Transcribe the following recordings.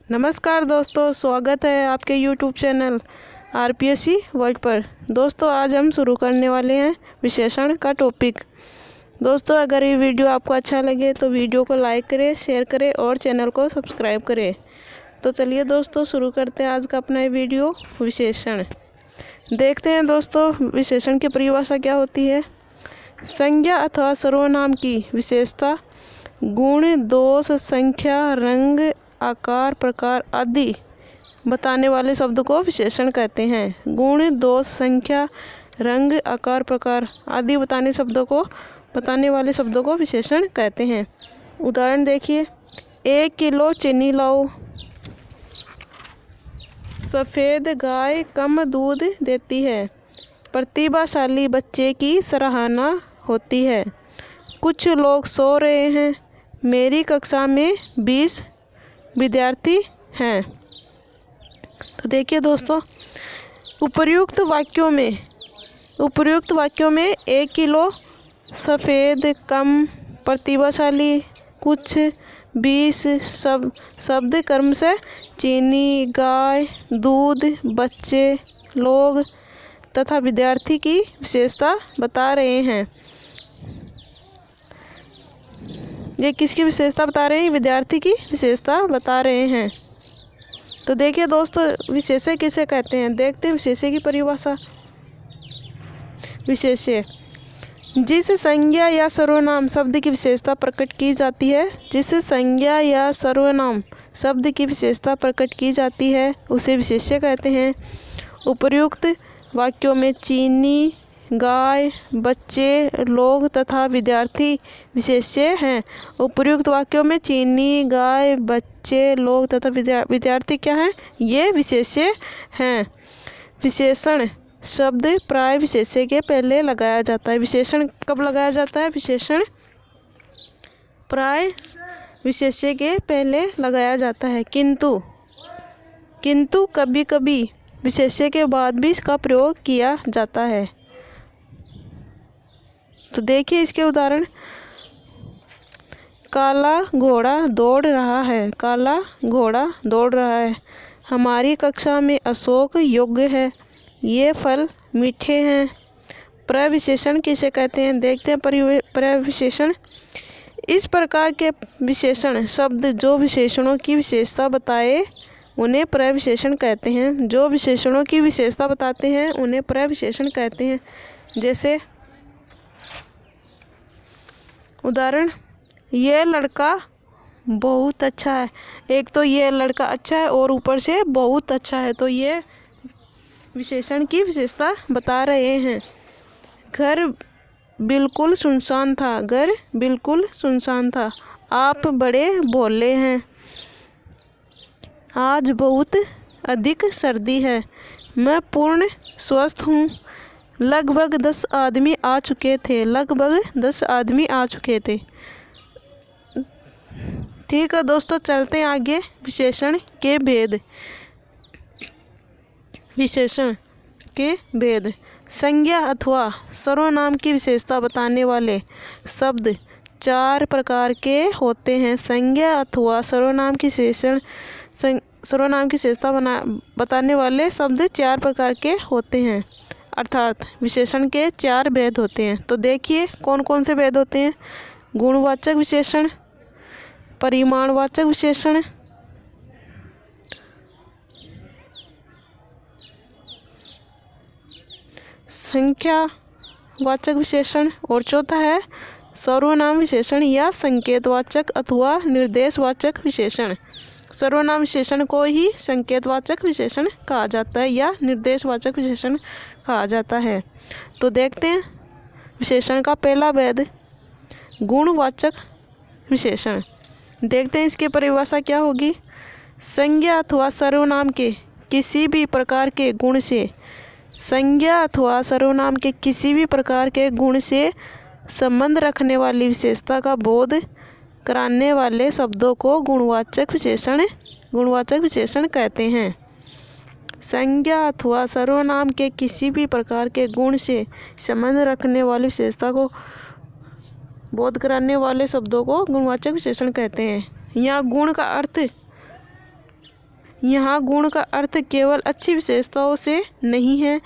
नमस्कार दोस्तों, स्वागत है आपके यूट्यूब चैनल आरपीएससी वर्ल्ड पर। दोस्तों आज हम शुरू करने वाले हैं विशेषण का टॉपिक। दोस्तों अगर ये वीडियो आपको अच्छा लगे तो वीडियो को लाइक करें, शेयर करें और चैनल को सब्सक्राइब करें। तो चलिए दोस्तों शुरू करते हैं आज का अपना ये वीडियो। विशेषण देखते हैं दोस्तों, विशेषण की परिभाषा क्या होती है। संज्ञा अथवा सर्वनाम की विशेषता, गुण, दोष, संख्या, रंग, आकार, प्रकार आदि बताने वाले शब्द को विशेषण कहते हैं। गुण, दोष, संख्या, रंग, आकार, प्रकार आदि बताने वाले शब्दों को विशेषण कहते हैं। उदाहरण देखिए, 1 किलो चीनी लाओ। सफ़ेद गाय कम दूध देती है। प्रतिभाशाली बच्चे की सराहना होती है। कुछ लोग सो रहे हैं। मेरी कक्षा में 20 विद्यार्थी हैं। तो देखिए दोस्तों, उपर्युक्त वाक्यों में 1 किलो, सफ़ेद, कम, प्रतिभाशाली, कुछ, 20 शब्द क्रम से चीनी, गाय, दूध, बच्चे, लोग तथा विद्यार्थी की विशेषता बता रहे हैं। ये किसकी विशेषता बता रहे हैं? विद्यार्थी की विशेषता बता रहे हैं। तो देखिए दोस्तों, विशेष्य किसे कहते हैं, देखते हैं विशेष्य की परिभाषा। विशेष्य जिस संज्ञा या सर्वनाम शब्द की विशेषता प्रकट की जाती है, जिस संज्ञा या सर्वनाम शब्द की विशेषता प्रकट की जाती है उसे विशेष्य कहते हैं। उपर्युक्त वाक्यों में चीनी, गाय, बच्चे, लोग तथा विद्यार्थी विशेष्य हैं। उपर्युक्त वाक्यों में चीनी, गाय, बच्चे, लोग तथा विद्यार्थी क्या हैं? ये विशेष्य हैं। विशेषण शब्द प्राय विशेष्य के पहले लगाया जाता है। विशेषण कब लगाया जाता है? विशेषण प्राय विशेष्य के पहले लगाया जाता है, किंतु कभी कभी विशेष्य के बाद भी इसका प्रयोग किया जाता है। तो देखिए इसके उदाहरण। काला घोड़ा दौड़ रहा है। काला घोड़ा दौड़ रहा है। हमारी कक्षा में अशोक योग्य है। ये फल मीठे हैं। प्रविशेषण किसे कहते हैं? देखते हैं प्रविशेषण। इस प्रकार के विशेषण शब्द जो विशेषणों की विशेषता बताए उन्हें प्रविशेषण कहते हैं। जो विशेषणों की विशेषता बताते हैं उन्हें प्रविशेषण कहते हैं। जैसे उदाहरण, यह लड़का बहुत अच्छा है। एक तो यह लड़का अच्छा है और ऊपर से बहुत अच्छा है, तो ये विशेषण की विशेषता बता रहे हैं। घर बिल्कुल सुनसान था। घर बिल्कुल सुनसान था। आप बड़े भोले हैं। आज बहुत अधिक सर्दी है। मैं पूर्ण स्वस्थ हूँ। लगभग 10 आदमी आ चुके थे। ठीक है दोस्तों, चलते हैं आगे। विशेषण के भेद। विशेषण के भेद। संज्ञा अथवा सर्वनाम की विशेषता बताने वाले शब्द 4 प्रकार के होते हैं। संज्ञा अथवा सर्वनाम की विशेषता बताने वाले शब्द 4 प्रकार के होते हैं, अर्थात विशेषण के 4 भेद होते हैं। तो देखिए कौन कौन से भेद होते हैं। गुणवाचक विशेषण, परिमाणवाचक विशेषण, संख्यावाचक विशेषण और चौथा है सर्वनाम विशेषण या संकेतवाचक अथवा निर्देशवाचक विशेषण। सर्वनाम विशेषण को ही संकेतवाचक विशेषण कहा जाता है या निर्देशवाचक विशेषण कहा जाता है। तो देखते हैं विशेषण का पहला भेद, गुणवाचक विशेषण। देखते हैं इसकी परिभाषा क्या होगी। संज्ञा अथवा सर्वनाम के किसी भी प्रकार के गुण से, संज्ञा अथवा सर्वनाम के किसी भी प्रकार के गुण से संबंध रखने वाली विशेषता का बोध कराने वाले शब्दों को गुणवाचक विशेषण कहते हैं। संज्ञा अथवा सर्वनाम के किसी भी प्रकार के गुण से संबंध रखने वाली विशेषता को बोध कराने वाले शब्दों को गुणवाचक विशेषण कहते हैं। यहाँ गुण का अर्थ यहाँ गुण का अर्थ केवल अच्छी विशेषताओं से नहीं है।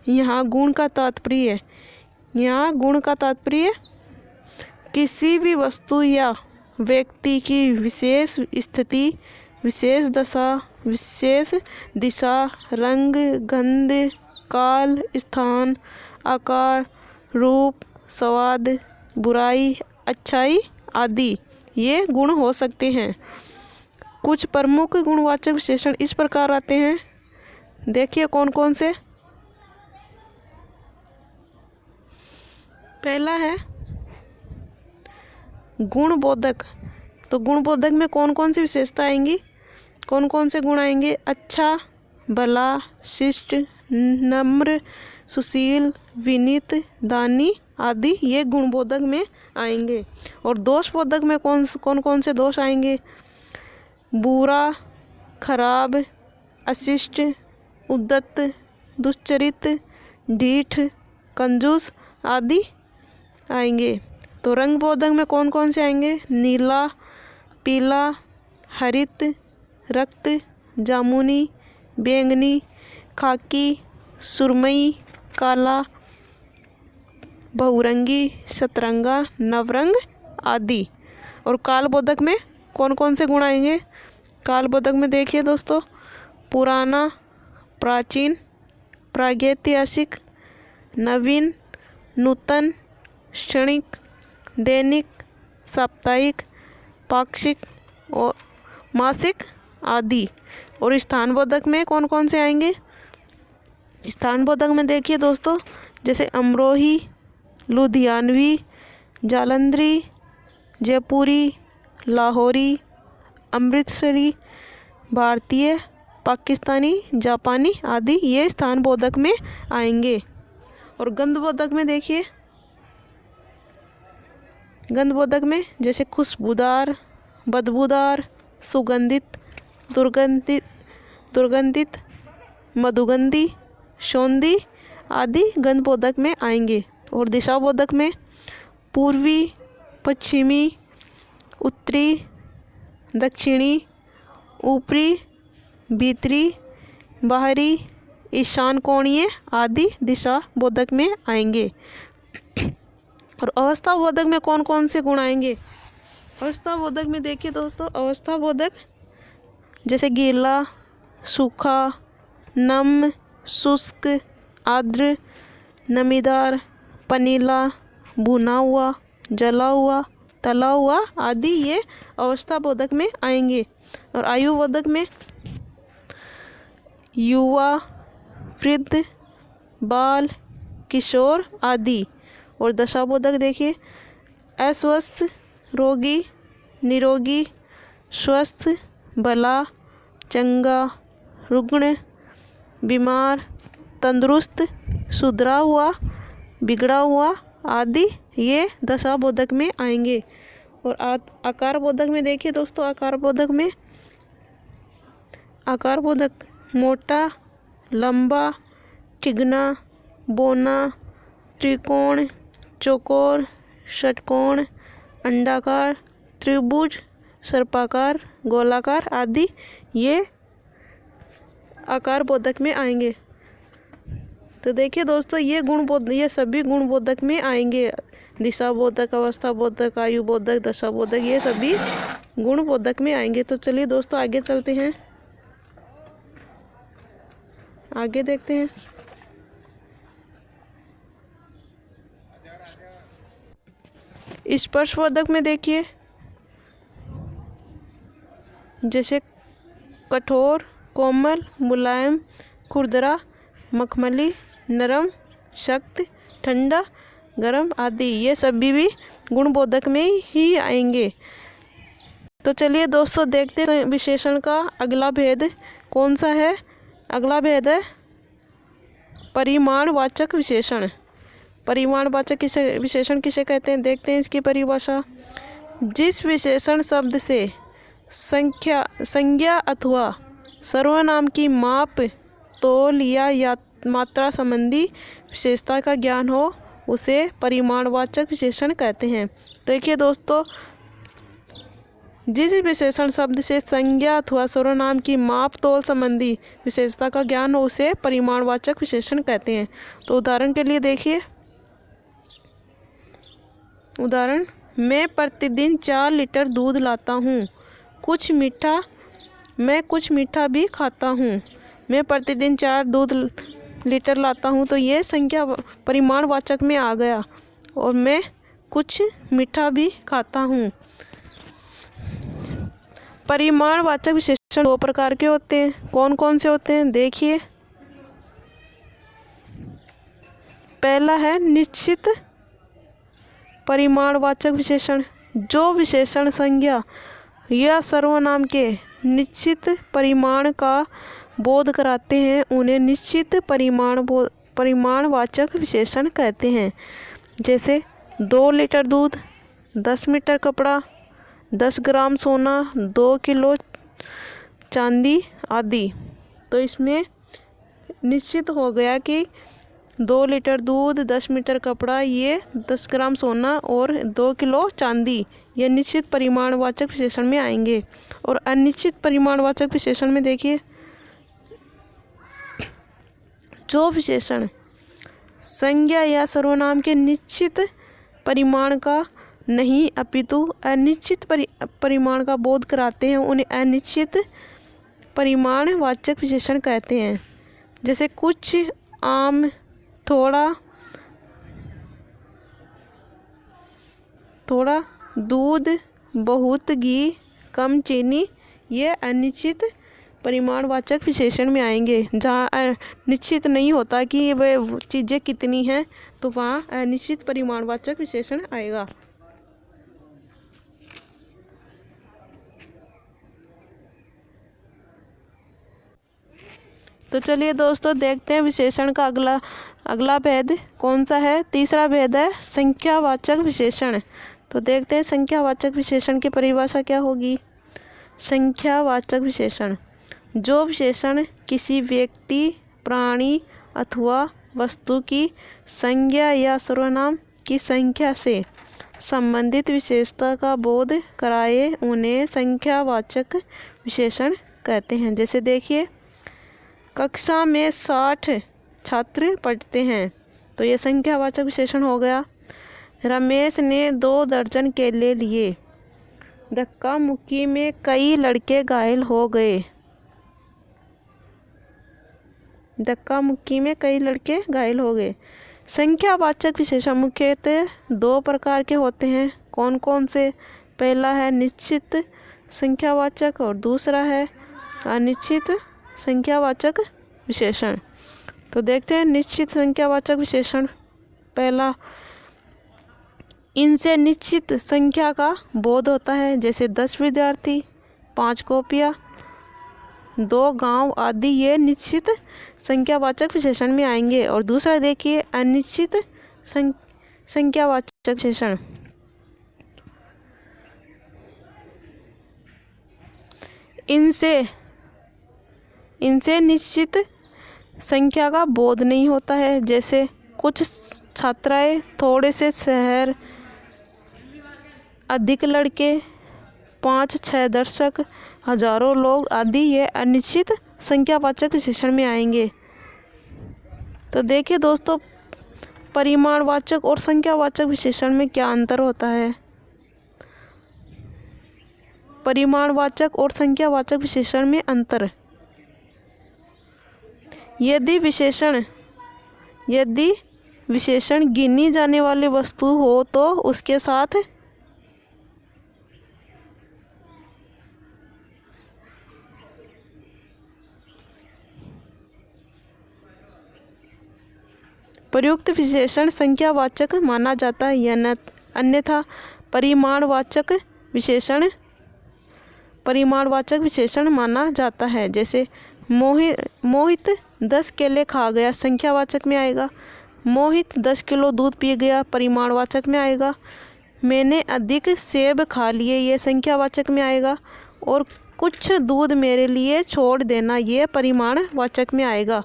यहाँ गुण का तात्पर्य किसी भी वस्तु या व्यक्ति की विशेष स्थिति, विशेष दशा, विशेष दिशा, रंग, गंध, काल, स्थान, आकार, रूप, स्वाद, बुराई, अच्छाई आदि ये गुण हो सकते हैं। कुछ प्रमुख गुणवाचक विशेषण इस प्रकार आते हैं, देखिए कौन कौन से। पहला है गुणबोधक। तो गुणबोधक में कौन कौन सी विशेषता आएंगी, कौन कौन से गुण आएंगे? अच्छा, भला, शिष्ट, नम्र, सुशील, विनीत, दानी आदि ये गुणबोधक में आएंगे। और दोषबोधक में कौन कौन से दोष आएंगे? बुरा, खराब, अशिष्ट, उद्दत, दुश्चरित, ढीठ, कंजूस आदि आएंगे। तो रंगबोधक में कौन कौन से आएंगे? नीला, पीला, हरित, रक्त, जामुनी, बैंगनी, खाकी, सुरमई, काला, बहुरंगी, सतरंगा, नवरंग आदि। और कालबोधक में कौन कौन से गुण आएंगे? कालबोधक में देखिए दोस्तों, पुराना, प्राचीन, प्रागैतिहासिक, नवीन, नूतन, क्षणिक, दैनिक, साप्ताहिक, पाक्षिक और मासिक आदि। और स्थानबोधक में कौन कौन से आएंगे? स्थानबोधक में देखिए दोस्तों, जैसे अमरोही, लुधियानवी, जालंधरी, जयपुरी, लाहौरी, अमृतसरी, भारतीय, पाकिस्तानी, जापानी आदि ये स्थानबोधक में आएंगे। और गंधबोधक में देखिए, गंधबोधक में जैसे खुशबूदार, बदबूदार, सुगंधित, दुर्गंधित, मधुगंधी, सौंधी आदि गंधबोधक में आएंगे। और दिशाबोधक में पूर्वी, पश्चिमी, उत्तरी, दक्षिणी, ऊपरी, भीतरी, बाहरी, ईशान कोणीय आदि दिशाबोधक में आएंगे। और अवस्थाबोधक में कौन कौन से गुण आएंगे? अवस्थाबोधक में देखिए दोस्तों, अवस्थाबोधक जैसे गीला, सूखा, नम, शुष्क, आर्द्र, नमीदार, पनीला, भुना हुआ, जला हुआ, तला हुआ आदि ये अवस्थाबोधक में आएंगे। और आयुबोधक में युवा, वृद्ध, बाल, किशोर आदि। और दशाबोधक देखिए, अस्वस्थ, रोगी, निरोगी, स्वस्थ, भला, चंगा, रुग्ण, बीमार, तंदुरुस्त, सुधरा हुआ, बिगड़ा हुआ आदि ये दशाबोधक में आएंगे। और आकारबोधक में देखिए दोस्तों, आकारबोधक मोटा, लंबा, तिगुना, बौना, त्रिकोण, चौकोर, षटकोण, अंडाकार, त्रिभुज, सर्पाकार, गोलाकार आदि ये आकारबोधक में आएंगे। तो देखिए दोस्तों, ये सभी गुणबोधक में आएंगे। दिशाबोधक, अवस्थाबोधक, आयुबोधक, दशाबोधक ये सभी गुणबोधक में आएंगे। तो चलिए दोस्तों आगे चलते हैं, आगे देखते हैं। स्पर्शबोधक में देखिए, जैसे कठोर, कोमल, मुलायम, खुरदरा, मखमली, नरम, सख्त, ठंडा, गरम आदि ये सभी भी गुणबोधक में ही आएंगे। तो चलिए दोस्तों देखते हैं विशेषण का अगला भेद कौन सा है। अगला भेद है परिमाणवाचक विशेषण। परिमाणवाचक विशेषण किसे कहते हैं, देखते हैं इसकी परिभाषा। जिस विशेषण शब्द से संज्ञा अथवा सर्वनाम की माप, तोल या मात्रा संबंधी विशेषता का ज्ञान हो उसे परिमाणवाचक विशेषण कहते हैं। देखिए दोस्तों, जिस विशेषण शब्द से संज्ञा अथवा सर्वनाम की माप तोल संबंधी विशेषता का ज्ञान हो उसे परिमाणवाचक विशेषण कहते हैं। तो उदाहरण के लिए देखिए, उदाहरण, मैं प्रतिदिन 4 लीटर दूध लाता हूँ। मैं कुछ मीठा भी खाता हूँ। मैं प्रतिदिन 4 दूध लीटर लाता हूँ, तो ये संख्या परिमाणवाचक में आ गया। और मैं कुछ मीठा भी खाता हूँ। परिमाणवाचक विशेषण 2 प्रकार के होते हैं। कौन कौन से होते हैं देखिए। पहला है निश्चित परिमाणवाचक विशेषण। जो विशेषण संज्ञा या सर्वनाम के निश्चित परिमाण का बोध कराते हैं उन्हें निश्चित परिमाणवाचक विशेषण कहते हैं। जैसे 2 लीटर दूध, 10 मीटर कपड़ा, 10 ग्राम सोना, 2 किलो चांदी आदि। तो इसमें निश्चित हो गया कि 2 लीटर दूध, 10 मीटर कपड़ा, ये 10 ग्राम सोना और 2 किलो चांदी, ये निश्चित परिमाणवाचक विशेषण में आएंगे। और अनिश्चित परिमाणवाचक विशेषण में देखिए, जो विशेषण संज्ञा या सर्वनाम के निश्चित परिमाण का नहीं अपितु अनिश्चित परिमाण का बोध कराते हैं उन्हें अनिश्चित परिमाणवाचक विशेषण कहते हैं। जैसे कुछ आम, थोड़ा दूध, बहुत घी, कम चीनी, ये अनिश्चित परिमाणवाचक विशेषण में आएंगे। जहाँ निश्चित नहीं होता कि वे चीज़ें कितनी हैं, तो वहाँ अनिश्चित परिमाणवाचक विशेषण आएगा। तो चलिए दोस्तों, देखते हैं विशेषण का अगला भेद कौन सा है। तीसरा भेद है संख्यावाचक विशेषण। तो देखते हैं संख्यावाचक विशेषण की परिभाषा क्या होगी। संख्यावाचक विशेषण, जो विशेषण किसी व्यक्ति, प्राणी अथवा वस्तु की संज्ञा या सर्वनाम की संख्या से संबंधित विशेषता का बोध कराए उन्हें संख्यावाचक विशेषण कहते हैं। जैसे देखिए, कक्षा में 60 छात्र पढ़ते हैं, तो ये संख्यावाचक विशेषण हो गया। रमेश ने 2 दर्जन केले लिए। धक्का मुक्की में कई लड़के घायल हो गए। धक्का मुक्की में कई लड़के घायल हो गए। संख्यावाचक विशेषण मुख्यतः 2 प्रकार के होते हैं। कौन कौन से? पहला है निश्चित संख्यावाचक और दूसरा है अनिश्चित संख्यावाचक विशेषण। तो देखते हैं निश्चित संख्यावाचक विशेषण। पहला, इनसे निश्चित संख्या का बोध होता है। जैसे 10 विद्यार्थी, 5 कॉपियाँ, 2 गांव आदि, ये निश्चित संख्यावाचक विशेषण में आएंगे। और दूसरा देखिए अनिश्चित संख्यावाचक विशेषण। इनसे निश्चित संख्या का बोध नहीं होता है। जैसे कुछ छात्राएं, थोड़े से शहर, अधिक लड़के, 5-6 दर्शक, हजारों लोग आदि, ये अनिश्चित संख्यावाचक विशेषण में आएंगे। तो देखिए दोस्तों, परिमाणवाचक और संख्यावाचक विशेषण में क्या अंतर होता है। परिमाणवाचक और संख्यावाचक विशेषण में अंतर, यदि विशेषण गिनी जाने वाली वस्तु हो तो उसके साथ प्रयुक्त विशेषण संख्यावाचक माना जाता है, या अन्यथा परिमाणवाचक विशेषण माना जाता है। जैसे मोहित 10 केले खा गया, संख्यावाचक में आएगा। मोहित 10 किलो दूध पी गया, परिमाणवाचक में आएगा। मैंने अधिक सेब खा लिए, ये संख्यावाचक में आएगा। और कुछ दूध मेरे लिए छोड़ देना, ये परिमाणवाचक में आएगा।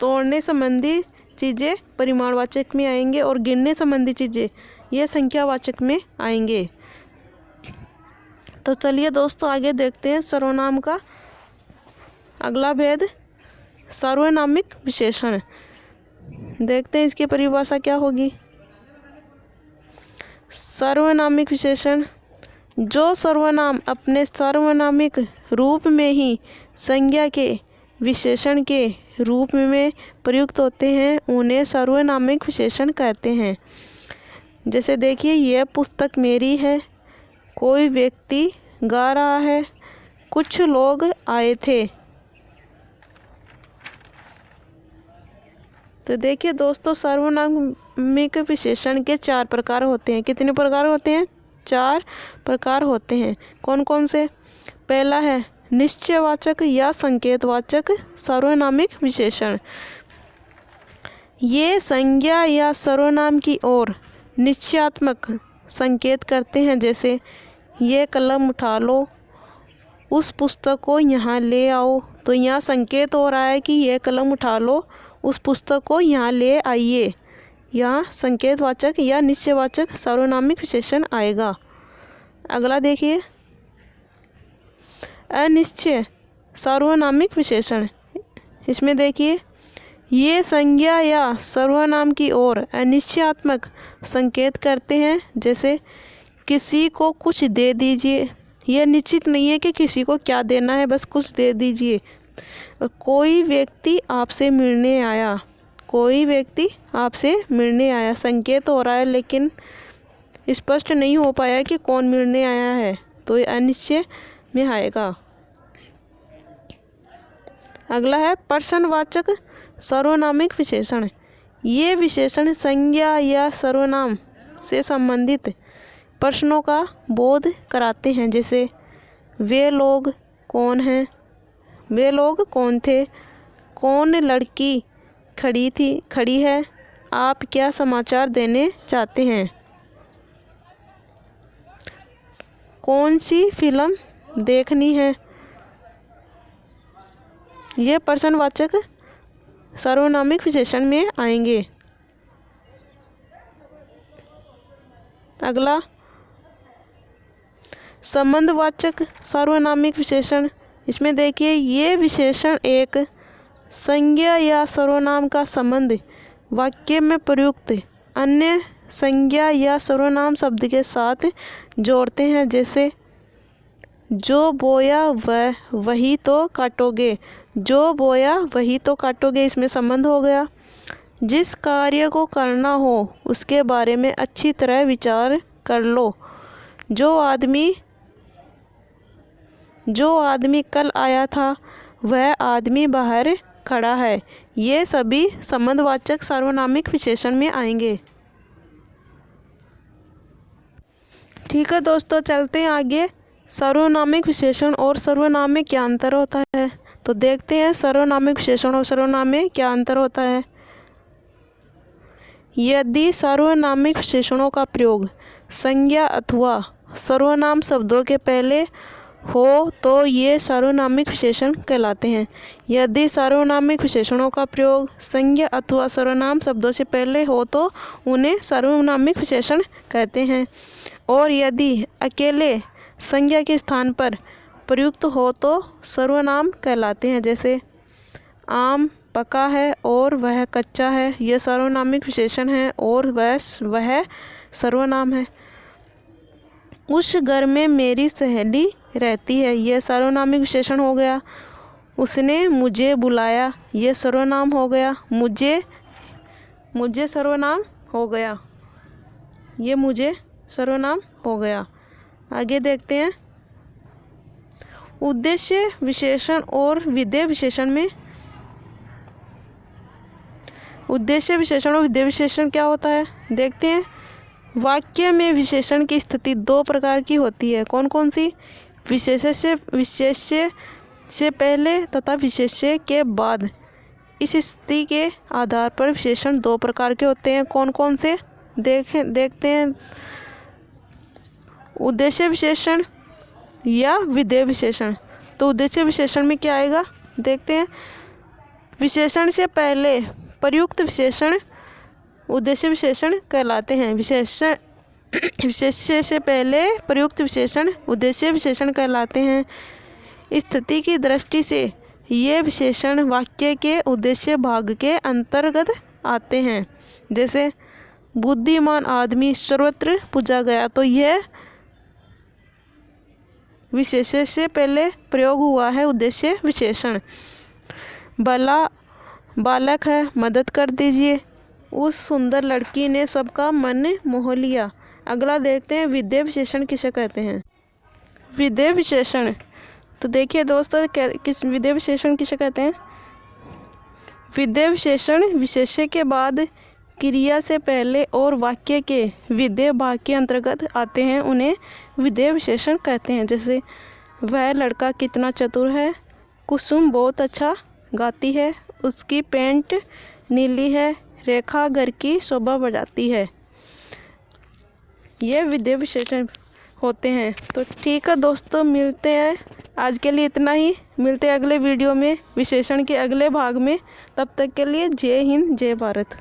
तोड़ने संबंधी चीज़ें परिमाणवाचक में आएंगे और गिनने संबंधी चीज़ें ये संख्यावाचक में आएंगे। तो चलिए दोस्तों आगे देखते हैं सर्वनाम का अगला भेद, सार्वनामिक विशेषण। देखते हैं इसकी परिभाषा क्या होगी। सार्वनामिक विशेषण, जो सर्वनाम अपने सार्वनामिक रूप में ही संज्ञा के विशेषण के रूप में प्रयुक्त होते हैं उन्हें सार्वनामिक विशेषण कहते हैं। जैसे देखिए, यह पुस्तक मेरी है, कोई व्यक्ति गा रहा है, कुछ लोग आए थे। तो देखिए दोस्तों, सार्वनामिक विशेषण के 4 प्रकार होते हैं। कितने प्रकार होते हैं? 4 प्रकार होते हैं। कौन कौन से? पहला है निश्चयवाचक या संकेतवाचक सार्वनामिक विशेषण। ये संज्ञा या सर्वनाम की ओर निश्चयात्मक संकेत करते हैं। जैसे ये कलम उठा लो, उस पुस्तक को यहाँ ले आओ। तो यहाँ संकेत हो रहा है कि ये कलम उठा लो, उस पुस्तक को यहाँ ले आइए। यहाँ संकेतवाचक या निश्चयवाचक सार्वनामिक विशेषण आएगा। अगला देखिए, अनिश्चय सार्वनामिक विशेषण। इसमें देखिए, ये संज्ञा या सर्वनाम की ओर अनिश्चयात्मक संकेत करते हैं। जैसे किसी को कुछ दे दीजिए, यह निश्चित नहीं है कि किसी को क्या देना है, बस कुछ दे दीजिए। कोई व्यक्ति आपसे मिलने आया, कोई व्यक्ति आपसे मिलने आया, संकेत हो रहा है लेकिन स्पष्ट नहीं हो पाया कि कौन मिलने आया है, तो ये अनिश्चय में आएगा। अगला है प्रश्नवाचक सार्वनामिक विशेषण। ये विशेषण संज्ञा या सर्वनाम से संबंधित प्रश्नों का बोध कराते हैं। जैसे वे लोग कौन हैं, वे लोग कौन थे, कौन लड़की खड़ी है, आप क्या समाचार देने चाहते हैं, कौन सी फिल्म देखनी है। ये प्रश्नवाचक सार्वनामिक विशेषण में आएंगे। अगला संबंधवाचक सार्वनामिक विशेषण। इसमें देखिए, ये विशेषण एक संज्ञा या सर्वनाम का संबंध वाक्य में प्रयुक्त अन्य संज्ञा या सर्वनाम शब्द के साथ जोड़ते हैं। जैसे जो बोया वही तो काटोगे, जो बोया वही तो काटोगे, इसमें संबंध हो गया। जिस कार्य को करना हो उसके बारे में अच्छी तरह विचार कर लो। जो आदमी कल आया था वह आदमी बाहर खड़ा है। ये सभी संबंधवाचक सार्वनामिक विशेषण में आएंगे। ठीक है दोस्तों, चलते हैं आगे। सार्वनामिक विशेषण और सर्वनाम में क्या अंतर होता है, तो देखते हैं सर्वनामिक विशेषण और सर्वनाम में क्या अंतर होता है। यदि सार्वनामिक विशेषणों का प्रयोग संज्ञा अथवा सर्वनाम शब्दों के पहले हो तो ये सार्वनामिक विशेषण कहलाते हैं। यदि सार्वनामिक विशेषणों का प्रयोग संज्ञा अथवा सर्वनाम शब्दों से पहले हो तो उन्हें सार्वनामिक विशेषण कहते हैं। और यदि अकेले संज्ञा के स्थान पर प्रयुक्त हो तो सर्वनाम कहलाते हैं। जैसे आम पका है और वह कच्चा है, यह सार्वनामिक विशेषण है और वह सर्वनाम है। उस घर में मेरी सहेली रहती है, यह सार्वनामिक विशेषण हो गया। उसने मुझे बुलाया, यह सर्वनाम हो गया। मुझे सर्वनाम हो गया, ये मुझे सर्वनाम हो गया। आगे देखते हैं उद्देश्य विशेषण और विधेय विशेषण में। उद्देश्य विशेषण और विधेय विशेषण क्या होता है, देखते हैं। वाक्य में विशेषण की स्थिति 2 प्रकार की होती है। कौन कौन सी? विशेष्य से पहले तथा विशेष्य के बाद। इस स्थिति के आधार पर विशेषण 2 प्रकार के होते हैं। कौन कौन से देखते हैं। उद्देश्य विशेषण या विधेय विशेषण। तो उद्देश्य विशेषण में क्या आएगा, देखते हैं। विशेषण से पहले प्रयुक्त विशेषण उद्देश्य विशेषण कहलाते हैं। विशेष्य से पहले प्रयुक्त विशेषण उद्देश्य विशेषण कहलाते हैं। स्थिति की दृष्टि से ये विशेषण वाक्य के उद्देश्य भाग के अंतर्गत आते हैं। जैसे बुद्धिमान आदमी सर्वत्र पूजा गया, तो यह विशेष्य से पहले प्रयोग हुआ है उद्देश्य विशेषण। बालक है, मदद कर दीजिए, उस सुंदर लड़की ने सबका मन मोह लिया। अगला देखते हैं विधेय विशेषण किसे कहते हैं। विधेय विशेषण, तो देखिए दोस्तों किस विधेय विशेषण किसे कहते हैं। विधेय विशेषण विशेष्य के बाद क्रिया से पहले और वाक्य के विधेय भाग के अंतर्गत आते हैं, उन्हें विधेय विशेषण कहते हैं। जैसे वह लड़का कितना चतुर है, कुसुम बहुत अच्छा गाती है, उसकी पैंट नीली है, रेखा घर की शोभा बढ़ाती है। ये विधेय विशेषण होते हैं। तो ठीक है दोस्तों, मिलते हैं, आज के लिए इतना ही। मिलते हैं अगले वीडियो में विशेषण के अगले भाग में। तब तक के लिए जय हिंद, जय भारत।